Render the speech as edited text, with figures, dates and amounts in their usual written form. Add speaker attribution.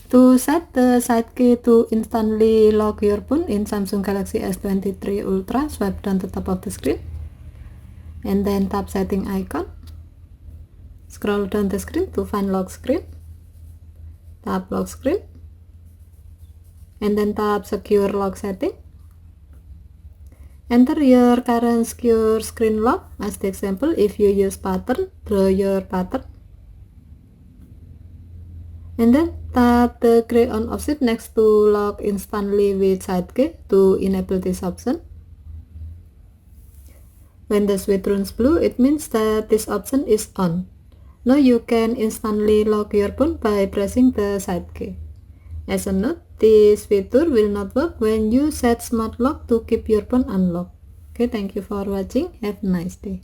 Speaker 1: To set the side key to instantly lock your phone in Samsung Galaxy S23 Ultra, swipe down the top of the screen and then tap setting icon. Scroll down the screen to find lock screen. Tap lock screen and then tap secure lock setting. Enter your current secure screen lock. As the example, if you use pattern, draw your pattern. And then tap the gray on option next to lock instantly with side key to enable this option. When the switch turns blue, it means that this option is on. Now you can instantly lock your phone by pressing the side key. As a note, this feature will not work when you set smart lock to keep your phone unlocked. Okay, thank you for watching. Have a nice day.